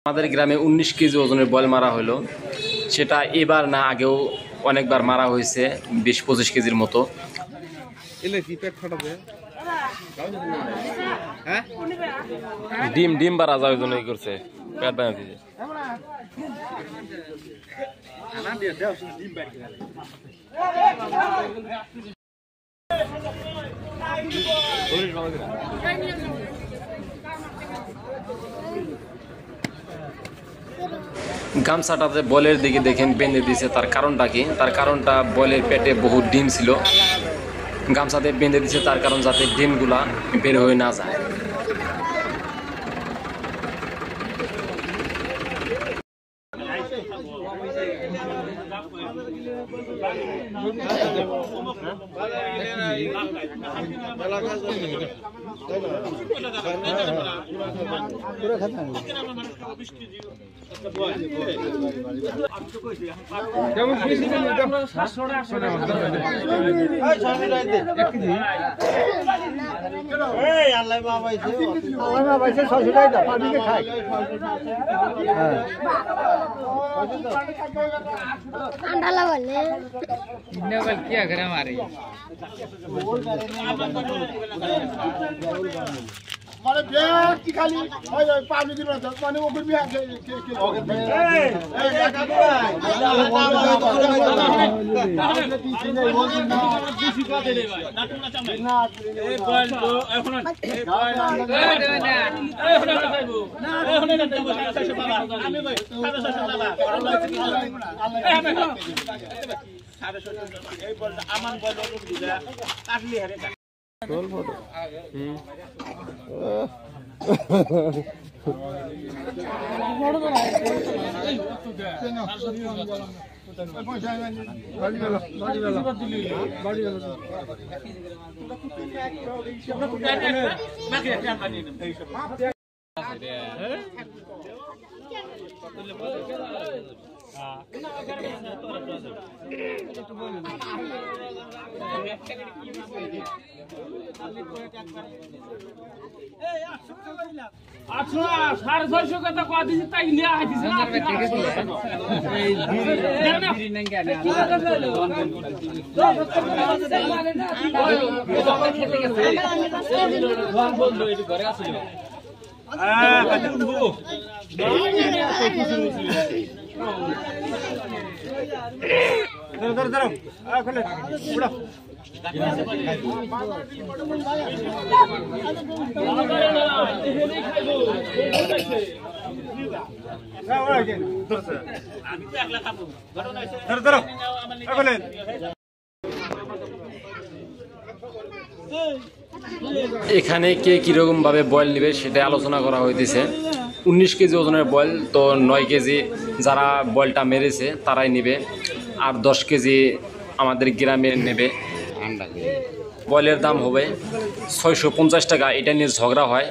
আমাদের গ্রামে 19 কেজি ওজনের বল মারা হলো। সেটা এবার না, আগেও অনেকবার মারা হয়েছে 20-25 কেজির মতো। ডিম ডিম বাড়া যাওয়ার জন্য করছে, পেট বানা দিয়েছে। গামছাটাতে বলের দিকে দেখেন বেঁধে দিয়েছে, তার কারণটা কি? তার কারণটা বলের পেটে বহু ডিম ছিল, গামছাতে বেঁধে দিয়েছে তার কারণ যাতে ডিমগুলা বের হয়ে না যায়। क्या करे हमारे माने बेट की खाली ओए पानी दिन रहता पानी वो कुछ भी आ के এখানে কে কিরকম ভাবে বয়েল নেবে সেটা আলোচনা করা হইতেছে। 19 কেজি ওজনের বয়েল তো 9 কেজি যারা বয়েলটা মেরেছে তারাই নেবে, আর 10 কেজি আমাদের গ্রামে নেবে। বয়েলের দাম হবে 650 টাকা। এটা নিয়ে ঝগড়া হয়,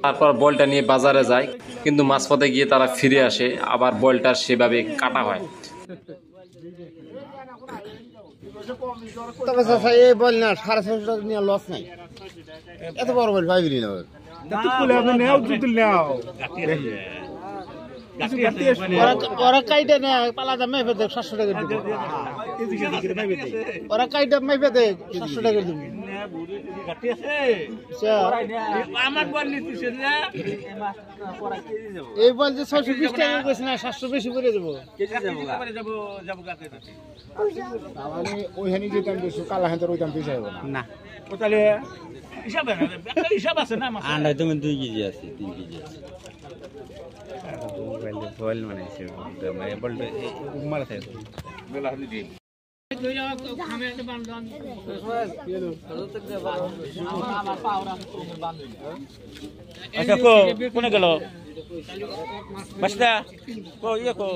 তারপর বলটা নিয়ে বাজারে যায়, কিন্তু মাঝপথে গিয়ে তারা ফিরে আসে, আবার বলটা সেভাবে কাটা হয়। তবে চাচা এই বল না 650 টাকা নিয়ে লস নাই, এত বড় বল পাইবি না। ওরা কাইটা না পালা দাম মেপে দেখ 700 টাকা দিবে, ওরা কাইটা মেপে দেখ 700 টাকা দিবে। এই বল যে 620 টাকা কইছ না, 700 বেশি করে দেবো। মানে ওইখানে যে দাম দিছো কালা হাতের ওই দাম বেশি হবে না। ও তাহলে হিসাব আছে না? আন্ডা তুমি 2 কেজি আছে, 3 কেজি আছে। বল মানে বলটা মারা থাকে বেলা হলি দিই। আচ্ছা কো কোনে গেল বাসটা কো ইয়ে কো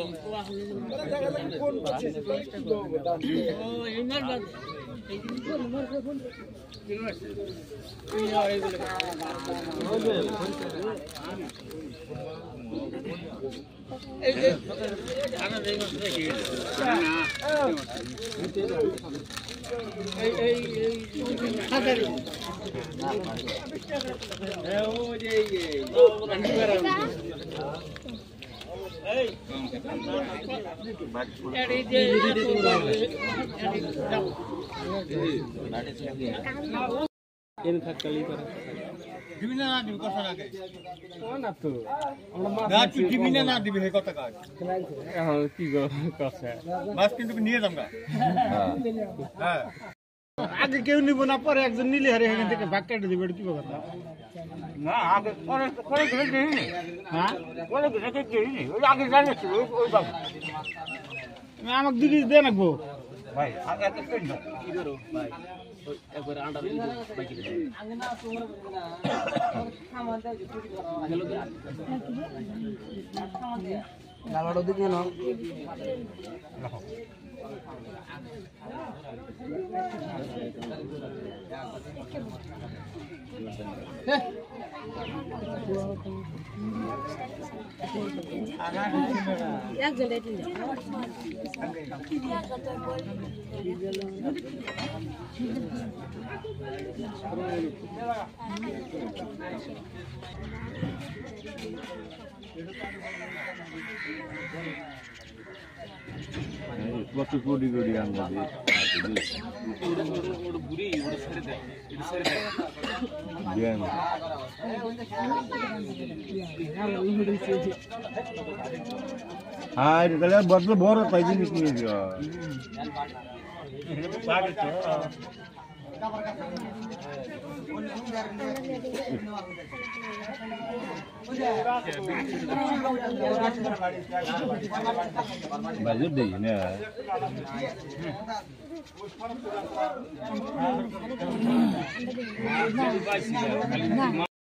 আগে কেউ নিব না, পরে একজন নিলে হারে এখান থেকে ভাগ কেটে দিবে, এটা কি কথা? না আগে পরে পরে ঘরে দেই নি। হ্যাঁ পরে ঘরে দেই নি, ওই আগে জানিস ওই বাবু আমাকে দিদি দে নাকবো ভাই। আগে এত পেন না কি করো ভাই, একবার আন্ডার বাইকে দে আগে না তোমার খামান দাও গেলো তো খামান দে লাগাড়ো দিকে না রাখো। কত কোটি কোটি আমরা হ্যাঁ তাহলে বড্ড বড় পাই জিনিস নিয়ে যাও। বাজে দেই না